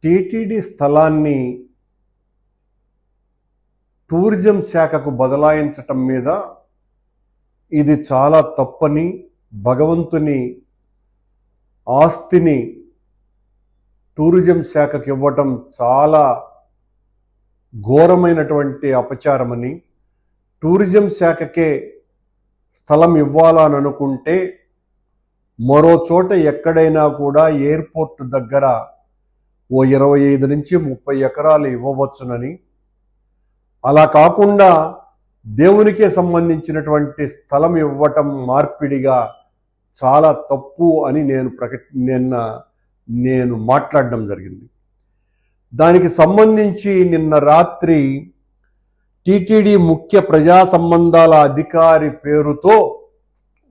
TTD స్థలాన్ని tourism శాఖకు బదలాయించటం మీద ఇది చాలా తప్పని, భగవంతుని ఆస్తిని టూరిజం శాఖకు ఇవ్వటం చాలా ఘోరమైనటువంటి అపచారమని, టూరిజం శాఖకే స్థలం ఇవ్వాలని అనుకుంటే మరో చోట ఎక్కడైనా కూడా ఎయిర్పోర్ట్ దగ్గర ఓ 25 నుంచి 30 ఎకరాలు ఇవ్వవచ్చునని, అలా కాకుండా దేవునికే సంబంధించినటువంటి స్థలం ఇవ్వటం మార్పిడిగా చాలా తప్పు అని నేను మాట్లాడడం జరిగింది. దానికి సంబంధించి నిన్న రాత్రి టీటీడీ ముఖ్య ప్రజా సంబంధాల అధికారి పేరుతో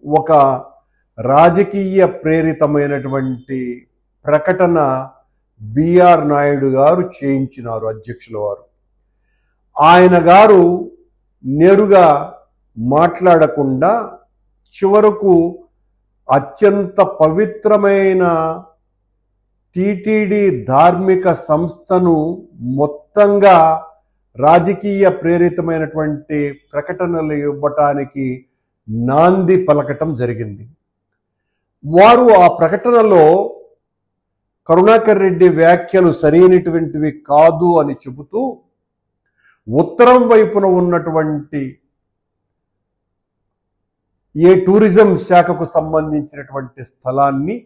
ఒక రాజకీయ ప్రేరితమైనటువంటి ప్రకటన బిఆర్ నాయుడు గారు చేయించినారు, అధ్యక్షుల వారు. ఆయన గారు నేరుగా మాట్లాడకుండా చివరకు అత్యంత పవిత్రమైన టీటీడీ ధార్మిక సంస్థను మొత్తంగా రాజకీయ ప్రేరితమైనటువంటి ప్రకటనలు ఇవ్వటానికి నాంది పలకటం జరిగింది. వారు ఆ ప్రకటనలో కరుణాకర్ రెడ్డి వ్యాఖ్యలు సరైనటువంటివి కాదు అని చెబుతూ ఉత్తరం వైపున ఉన్నటువంటి ఏ టూరిజం శాఖకు సంబంధించినటువంటి స్థలాన్ని,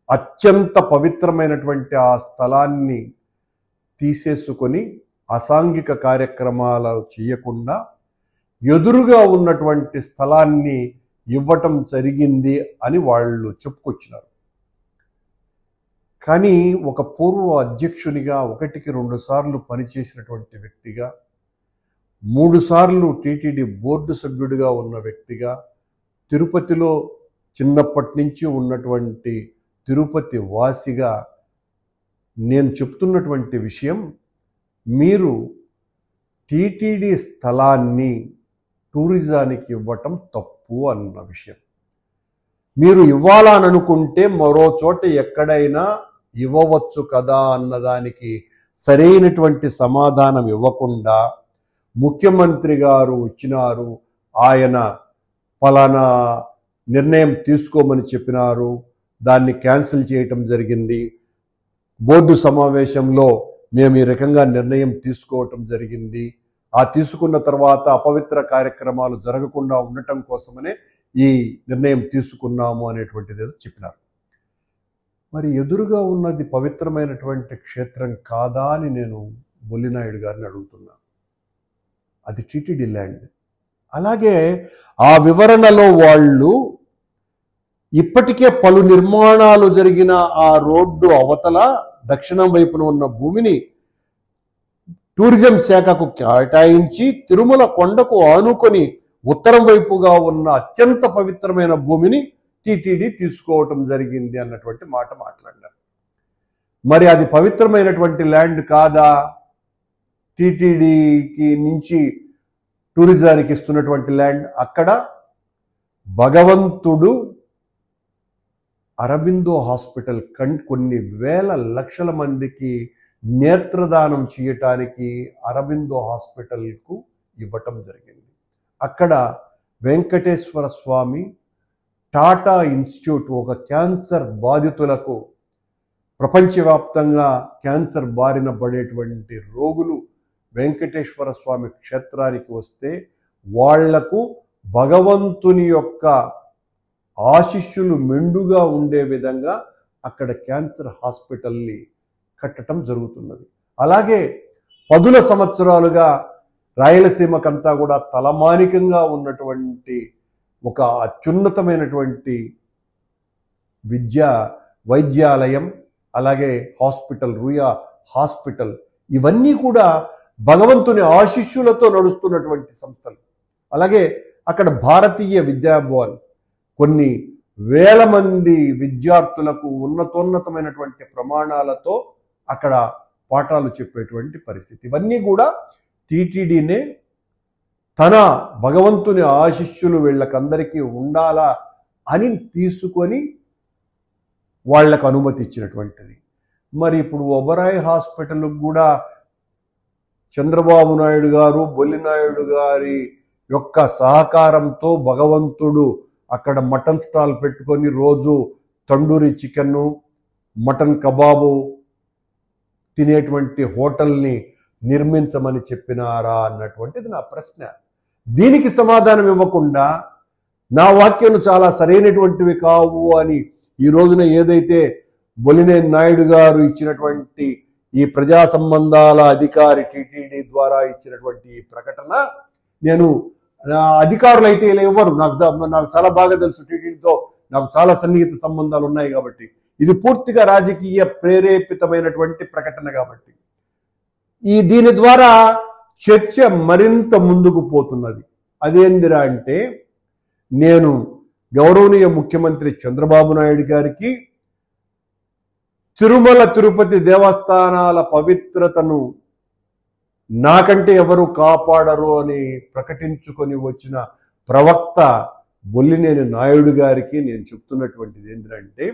అత్యంత పవిత్రమైనటువంటి ఆ స్థలాన్ని తీసేసుకొని అసాంఘిక కార్యక్రమాలు చేయకుండా ఎదురుగా ఉన్నటువంటి స్థలాన్ని ఇవ్వటం జరిగింది అని వాళ్ళు చెప్పుకొచ్చినారు. కానీ ఒక పూర్వ అధ్యక్షునిగా 1-2 సార్లు పనిచేసినటువంటి వ్యక్తిగా, 3 సార్లు టీటీడీ బోర్డు సభ్యుడిగా ఉన్న వ్యక్తిగా, తిరుపతిలో చిన్నప్పటి నుంచి ఉన్నటువంటి తిరుపతి వాసిగా నేను చెప్తున్నటువంటి విషయం, మీరు టీటీడీ స్థలాన్ని టూరిజానికి ఇవ్వటం తప్పు అన్న విషయం. మీరు ఇవ్వాలని అనుకుంటే మరో చోట ఎక్కడైనా ఇవ్వవచ్చు కదా అన్నదానికి సరైనటువంటి సమాధానం ఇవ్వకుండా ముఖ్యమంత్రి గారు వచ్చినారు, ఆయన ఫలానా నిర్ణయం తీసుకోమని చెప్పినారు, దాన్ని క్యాన్సిల్ చేయటం జరిగింది, బోర్డు సమావేశంలో మేము ఈ రకంగా నిర్ణయం తీసుకోవటం జరిగింది, ఆ తీసుకున్న తర్వాత అపవిత్ర కార్యక్రమాలు జరగకుండా ఉండటం కోసమనే ఈ నిర్ణయం తీసుకున్నాము అనేటువంటిది ఏదో చెప్పినారు. మరి ఎదురుగా ఉన్నది పవిత్రమైనటువంటి క్షేత్రం కాదా అని నేను బొల్లినాయుడు గారిని అడుగుతున్నాను. అది టీటీడీ ల్యాండ్. అలాగే ఆ వివరణలో వాళ్ళు ఇప్పటికే పలు నిర్మాణాలు జరిగిన ఆ రోడ్డు అవతల దక్షిణం వైపున ఉన్న భూమిని టూరిజం శాఖకు కేటాయించి తిరుమల కొండకు ఆనుకొని ఉత్తరం వైపుగా ఉన్న అత్యంత పవిత్రమైన భూమిని టీటీడీ తీసుకోవటం జరిగింది అన్నటువంటి మాట మాట్లాడారు. మరి అది పవిత్రమైనటువంటి ల్యాండ్ కాదా? టీటీడీకి నుంచి టూరిజానికి ఇస్తున్నటువంటి ల్యాండ్. అక్కడ భగవంతుడు అరబిందో హాస్పిటల్ కొన్ని వేల లక్షల మందికి నేత్రదానం చేయటానికి అరబిందో హాస్పిటల్కు ఇవ్వటం జరిగింది. అక్కడ వెంకటేశ్వర స్వామి టాటా ఇన్స్టిట్యూట్ ఒక క్యాన్సర్ బాధితులకు, ప్రపంచవ్యాప్తంగా క్యాన్సర్ బారిన పడేటువంటి రోగులు వెంకటేశ్వర స్వామి క్షేత్రానికి వస్తే వాళ్లకు భగవంతుని యొక్క ఆశీస్సులు మెండుగా ఉండే విధంగా అక్కడ క్యాన్సర్ హాస్పిటల్ని కట్టడం జరుగుతున్నది. అలాగే 10 సంవత్సరాలుగా రాయలసీమకంతా కూడా తలమానికంగా ఉన్నటువంటి ఒక అత్యున్నతమైనటువంటి వైద్యాలయం, అలాగే హాస్పిటల్, రూయా హాస్పిటల్, ఇవన్నీ కూడా భగవంతుని ఆశీస్సులతో నడుస్తున్నటువంటి సంస్థలు. అలాగే అక్కడ భారతీయ విద్యాభవన్ కొన్ని వేల మంది విద్యార్థులకు ఉన్నతోన్నతమైనటువంటి ప్రమాణాలతో అక్కడ పాఠాలు చెప్పేటువంటి పరిస్థితి. ఇవన్నీ కూడా టీటీడీనే తన భగవంతుని ఆశీస్సులు వీళ్ళకందరికీ ఉండాలా అని తీసుకొని వాళ్లకు అనుమతి ఇచ్చినటువంటిది. మరి ఇప్పుడు ఒబరాయ్ హాస్పిటల్ కూడా చంద్రబాబు నాయుడు గారు, బొల్లినాయుడు గారి యొక్క సహకారంతో భగవంతుడు అక్కడ మటన్ స్టాల్ పెట్టుకొని రోజు తండూరి చికెన్, మటన్ కబాబు తినేటువంటి హోటల్ని నిర్మించమని చెప్పినారా అన్నటువంటిది నా ప్రశ్న. దీనికి సమాధానం ఇవ్వకుండా నా వాక్యాలు చాలా సరైనటువంటివి కావు అని ఈ రోజున ఏదైతే బొలినేని నాయుడు గారు ఇచ్చినటువంటి ఈ ప్రజా సంబంధాల అధికారి టిటిడి ద్వారా ఇచ్చినటువంటి ఈ ప్రకటన, నేను అధికారులు అయితే ఇలా ఇవ్వరు, నాకు చాలా బాగా తెలుసు, టిటిడితో నాకు చాలా సన్నిహిత సంబంధాలు ఉన్నాయి కాబట్టి, ఇది పూర్తిగా రాజకీయ ప్రేరేపితమైనటువంటి ప్రకటన కాబట్టి దీని ద్వారా చర్చ మరింత ముందుకు పోతున్నది. అదేందిరా అంటే, నేను గౌరవనీయ ముఖ్యమంత్రి చంద్రబాబు నాయుడు గారికి తిరుమల తిరుపతి దేవస్థానాల పవిత్రతను నాకంటే ఎవరు కాపాడరు అని ప్రకటించుకొని వచ్చిన ప్రవక్త బొల్లినేని నాయుడు గారికి నేను చెప్తున్నటువంటిది ఏంటంటే,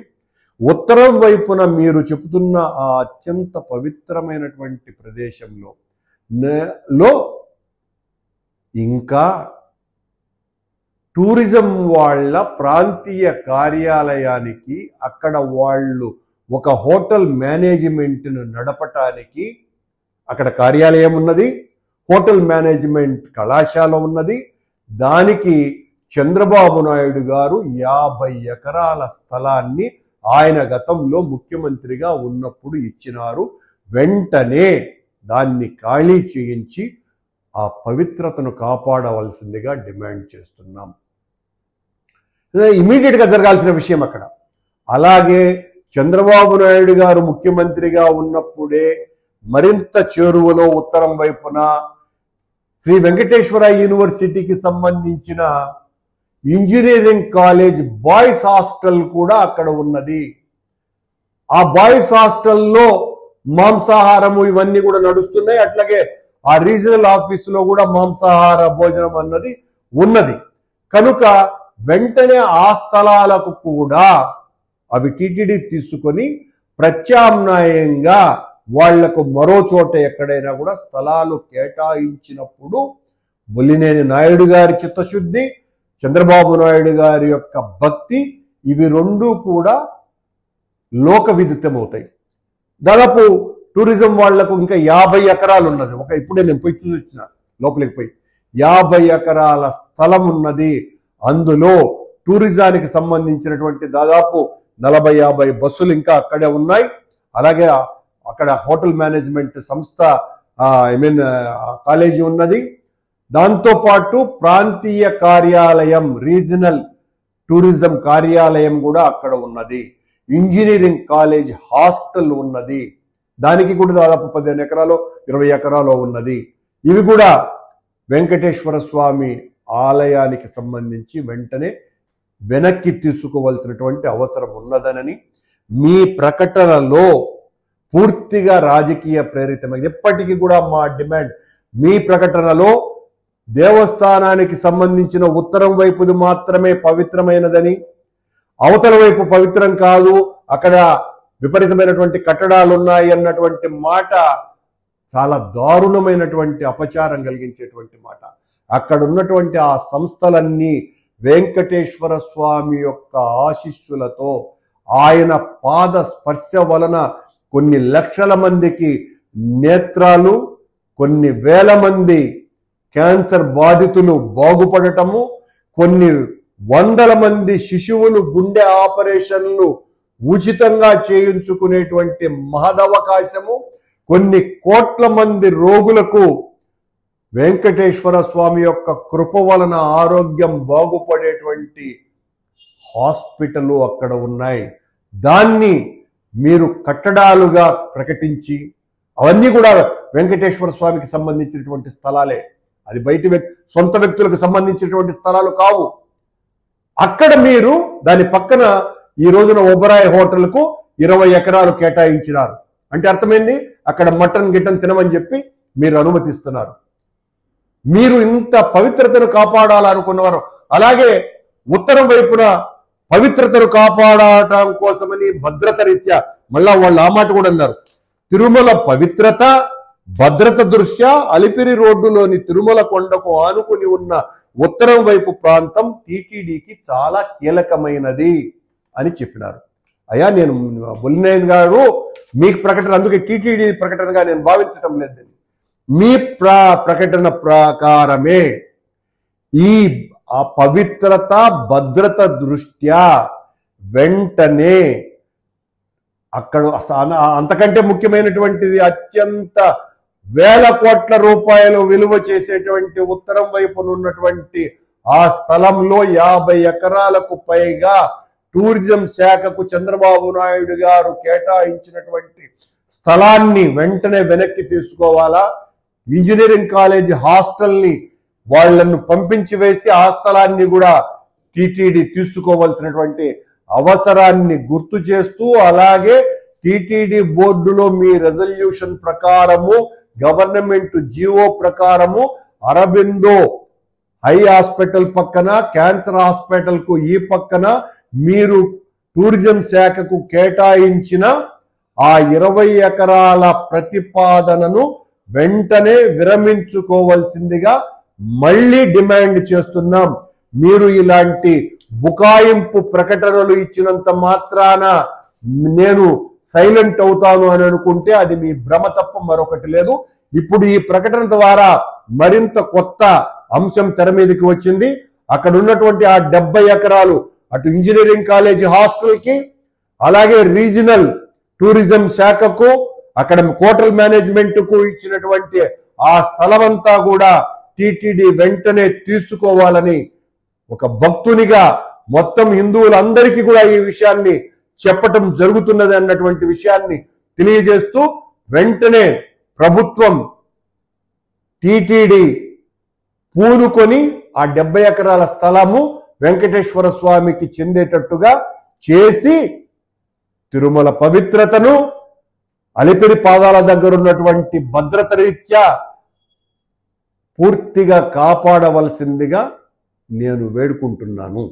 ఉత్తరం వైపున మీరు చెబుతున్న ఆ అత్యంత పవిత్రమైనటువంటి ప్రదేశంలో ఇంకా టూరిజం వాళ్ళ ప్రాంతీయ కార్యాలయానికి అక్కడ వాళ్ళు ఒక హోటల్ మేనేజ్మెంట్ను నడపటానికి అక్కడ కార్యాలయం ఉన్నది, హోటల్ మేనేజ్మెంట్ కళాశాల ఉన్నది. దానికి చంద్రబాబు నాయుడు గారు 50 ఎకరాల స్థలాన్ని ఆయన గతంలో ముఖ్యమంత్రిగా ఉన్నప్పుడు ఇచ్చినారు. వెంటనే దాన్ని ఖాళీ చేయించి ఆ పవిత్రతను కాపాడవలసిందిగా డిమాండ్ చేస్తున్నాం. ఇమీడియట్గా జరగాల్సిన విషయం అక్కడ. అలాగే చంద్రబాబు నాయుడు గారు ముఖ్యమంత్రిగా ఉన్నప్పుడే మరింత చేరువలో ఉత్తరం వైపున శ్రీ వెంకటేశ్వర యూనివర్సిటీకి సంబంధించిన ఇంజనీరింగ్ కాలేజ్ బాయ్స్ హాస్టల్ కూడా అక్కడ ఉన్నది. ఆ బాయ్స్ హాస్టల్లో మాంసాహారము ఇవన్నీ కూడా నడుస్తున్నాయి. అట్లాగే ఆ రీజనల్ ఆఫీసులో కూడా మాంసాహార భోజనం అన్నది ఉన్నది. కనుక వెంటనే ఆ స్థలాలకు కూడా అవి టిటిడి తీసుకొని ప్రత్యామ్నాయంగా వాళ్లకు మరో చోట ఎక్కడైనా కూడా స్థలాలు కేటాయించినప్పుడు బొల్లినేని నాయుడు గారి చిత్తశుద్ధి, చంద్రబాబు నాయుడు గారి యొక్క భక్తి, ఇవి రెండూ కూడా లోక విదితమవుతాయి. దాదాపు టూరిజం వాళ్లకు ఇంకా 50 ఎకరాలు ఉన్నది. ఇప్పుడే నేను పోయి చూసి వచ్చిన, లోపలికి పోయి 50 ఎకరాల స్థలం ఉన్నది. అందులో టూరిజానికి సంబంధించినటువంటి దాదాపు 40-50 బస్సులు ఇంకా అక్కడే ఉన్నాయి. అలాగే అక్కడ హోటల్ మేనేజ్మెంట్ సంస్థ కాలేజీ ఉన్నది. దాంతోపాటు ప్రాంతీయ కార్యాలయం, రీజనల్ టూరిజం కార్యాలయం కూడా అక్కడ ఉన్నది. ఇంజనీరింగ్ కాలేజ్ హాస్టల్ ఉన్నది. దానికి కూడా దాదాపు 15 ఎకరాలు 20 ఎకరాలు ఉన్నది. ఇవి కూడా వెంకటేశ్వర స్వామి ఆలయానికి సంబంధించి వెంటనే వెనక్కి తీసుకోవాల్సినటువంటి అవసరం ఉన్నదనని మీ ప్రకటనలో పూర్తిగా రాజకీయ ప్రేరితమై, ఎప్పటికీ కూడా మా డిమాండ్, మీ ప్రకటనలో దేవస్థానానికి సంబంధించిన ఉత్తరం వైపుది మాత్రమే పవిత్రమైనదని, అవతల వైపు పవిత్రం కాదు, అక్కడ విపరీతమైనటువంటి కట్టడాలు ఉన్నాయి అన్నటువంటి మాట చాలా దారుణమైనటువంటి అపచారం కలిగించేటువంటి మాట. అక్కడ ఉన్నటువంటి ఆ సంస్థలన్నీ వెంకటేశ్వర స్వామి యొక్క ఆశీస్సులతో, ఆయన పాద స్పర్శ వలన కొన్ని లక్షల మందికి నేత్రాలు, కొన్ని వేల మంది క్యాన్సర్ బాధితులు బాగుపడటము, కొన్ని వందల మంది శిశువులు గుండె ఆపరేషన్లు ఉచితంగా చేయించుకునేటువంటి మహదవకాశము, కొన్ని కోట్ల మంది రోగులకు వెంకటేశ్వర స్వామి యొక్క కృప వలన ఆరోగ్యం బాగుపడేటువంటి హాస్పిటల్ అక్కడ ఉన్నాయి. దాన్ని మీరు కట్టడాలుగా ప్రకటించి, అవన్నీ కూడా వెంకటేశ్వర స్వామికి సంబంధించినటువంటి స్థలాలే, అది బయట సొంత వ్యక్తులకు సంబంధించినటువంటి స్థలాలు కావు. అక్కడ మీరు దాని పక్కన ఈ రోజున ఒబరాయ్ హోటల్కు 20 ఎకరాలు కేటాయించినారు అంటే అర్థమైంది, అక్కడ మటన్ గిటన్ తినమని చెప్పి మీరు అనుమతిస్తున్నారు. మీరు ఇంత పవిత్రతను కాపాడాలనుకున్నవారు, అలాగే ఉత్తరం వైపున పవిత్రతను కాపాడటం కోసమని భద్రత రీత్యా మళ్ళా వాళ్ళు ఆ మాట కూడా అన్నారు. తిరుమల పవిత్రత భద్రత దృష్ట్యా అలిపిరి రోడ్డులోని తిరుమల కొండకు ఆనుకుని ఉన్న ఉత్తరం వైపు ప్రాంతం టీటీడీకి చాలా కీలకమైనది అని చెప్పినారు. అయ్యా, నేను బొల్లినేని గారు మీకు ప్రకటన, అందుకే టీటీడీ ప్రకటనగా నేను భావించడం లేదని, మీ ప్రకటన ప్రకారమే ఈ పవిత్రత భద్రత దృష్ట్యా వెంటనే అక్కడ అంతకంటే ముఖ్యమైనటువంటిది అత్యంత వేల కోట్ల రూపాయలు విలువ చేసేటువంటి ఉత్తరం వైపున ఉన్నటువంటి ఆ స్థలంలో 50 ఎకరాలకు పైగా టూరిజం శాఖకు చంద్రబాబు నాయుడు గారు కేటాయించినటువంటి స్థలాన్ని వెంటనే వెనక్కి తీసుకోవాలా. ఇంజనీరింగ్ కాలేజీ హాస్టల్ని వాళ్లను పంపించి వేసి ఆ స్థలాన్ని కూడా టీటీడీ తీసుకోవాల్సినటువంటి అవసరాన్ని గుర్తు చేస్తూ, అలాగే టీటీడీ బోర్డులో మీ రెజల్యూషన్ ప్రకారము గవర్నమెంట్ జీవో ప్రకారము అరబిందో హై హాస్పిటల్ పక్కన క్యాన్సర్ హాస్పిటల్ కు ఈ పక్కన మీరు టూరిజం శాఖకు కేటాయించిన ఆ 20 ఎకరాల ప్రతిపాదనను వెంటనే విరమించుకోవాల్సిందిగా మళ్ళీ డిమాండ్ చేస్తున్నాం. మీరు ఇలాంటి బుకాయింపు ప్రకటనలు ఇచ్చినంత మాత్రాన నేను సైలెంట్ అవుతాను అని అనుకుంటే అది మీ భ్రమ తప్ప మరొకటి లేదు. ఇప్పుడు ఈ ప్రకటన ద్వారా మరింత కొత్త అంశం తెర మీదకి వచ్చింది. అక్కడ ఉన్నటువంటి ఆ 70 ఎకరాలు అటు ఇంజనీరింగ్ కాలేజీ హాస్టల్ కి, అలాగే రీజనల్ టూరిజం శాఖకు, అక్కడ హోటల్ మేనేజ్మెంట్ కు ఇచ్చినటువంటి ఆ స్థలం అంతా కూడా టీటీడీ వెంటనే తీసుకోవాలని ఒక భక్తునిగా మొత్తం హిందువులందరికీ కూడా ఈ విషయాన్ని చెప్పటం జరుగుతున్నది అన్నటువంటి విషయాన్ని తెలియజేస్తూ, వెంటనే ప్రభుత్వం టీటీడీ పూనుకొని ఆ 70 ఎకరాల స్థలము వెంకటేశ్వర స్వామికి చెందేటట్టుగా చేసి తిరుమల పవిత్రతను, అలిపిరి పాదాల దగ్గర ఉన్నటువంటి భద్రత రీత్యా పూర్తిగా కాపాడవలసిందిగా నేను వేడుకుంటున్నాను.